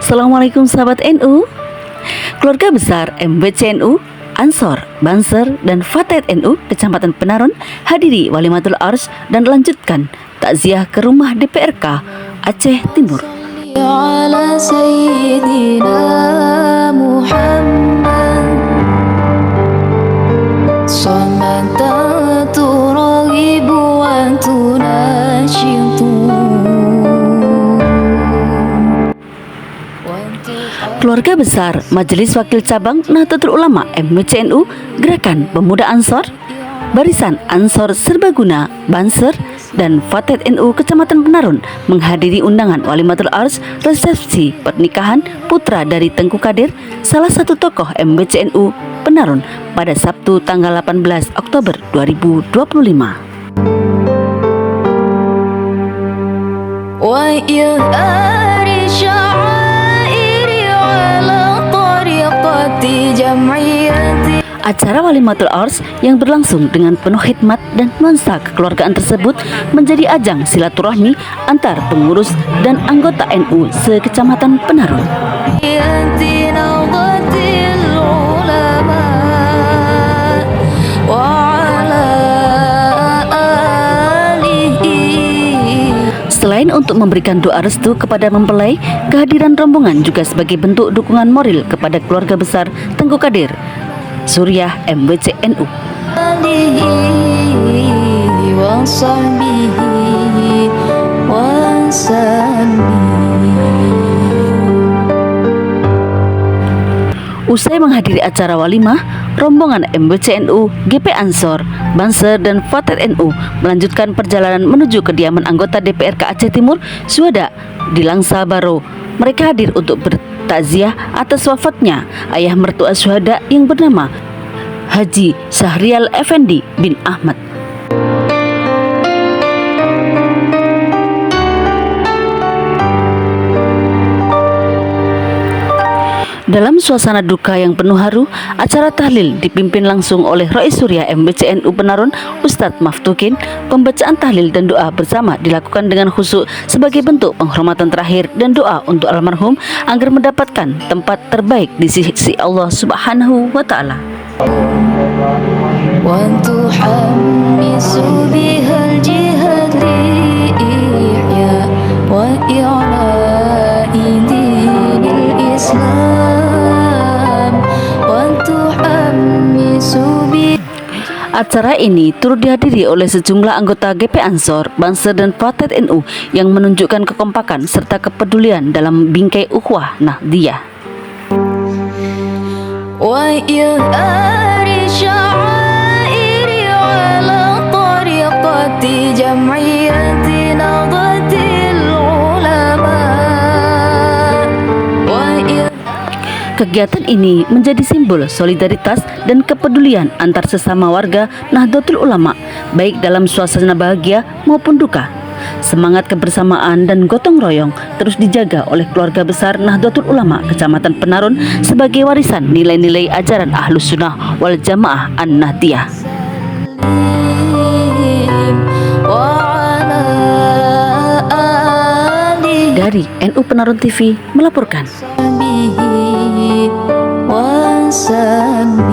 Assalamualaikum sahabat NU. Keluarga besar MBCNU, Ansor, Banser, dan Fatayat NU Kecamatan Penaron hadiri Walimatul Ars dan lanjutkan takziah ke rumah DPRK Aceh Timur. على سيدنا محمد صمت ترغب وتناشط. Keluarga besar Majelis Wakil Cabang Nahdlatul Ulama MBCNU Gerakan Pemuda Ansor, Barisan Ansor Serbaguna Banser, dan Fatayat NU Kecamatan Penaron menghadiri undangan Walimatul Ars resepsi pernikahan putra dari Tengku Kadir, salah satu tokoh MBCNU Penaron pada Sabtu tanggal 18 Oktober 2025. Acara Walimatul Ars yang berlangsung dengan penuh khidmat dan nuansa kekeluargaan tersebut menjadi ajang silaturahmi antar pengurus dan anggota NU se-Kecamatan Penaron. Selain untuk memberikan doa restu kepada mempelai, kehadiran rombongan juga sebagai bentuk dukungan moral kepada keluarga besar Tengku Kadir Suriah MBCNU. Usai menghadiri acara walimah, rombongan MBCNU, GP Ansor, Banser, dan Fatayat NU melanjutkan perjalanan menuju kediaman anggota DPRK Aceh Timur, Suada, di Langsa Baro. Mereka hadir untuk bertakziah atas wafatnya ayah mertua syuhada yang bernama Haji Syahrial Effendi bin Ahmad. Dalam suasana duka yang penuh haru, acara tahlil dipimpin langsung oleh Rais Suriah MBCNU Penaron, Ustadz Maftukin. Pembacaan tahlil dan doa bersama dilakukan dengan khusyuk sebagai bentuk penghormatan terakhir dan doa untuk almarhum agar mendapatkan tempat terbaik di sisi Allah Subhanahu wa Ta'ala. Acara ini turut dihadiri oleh sejumlah anggota GP Ansor, Banser, dan Fatayat NU yang menunjukkan kekompakan serta kepedulian dalam bingkai ukhuwah Nahdliyah. Kegiatan ini menjadi simbol solidaritas dan kepedulian antar sesama warga Nahdlatul Ulama, baik dalam suasana bahagia maupun duka. Semangat kebersamaan dan gotong royong terus dijaga oleh keluarga besar Nahdlatul Ulama Kecamatan Penaron sebagai warisan nilai-nilai ajaran Ahlus Sunnah wal Jamaah An-Nahdliyah. Dari NU Penaron TV melaporkan. وسلم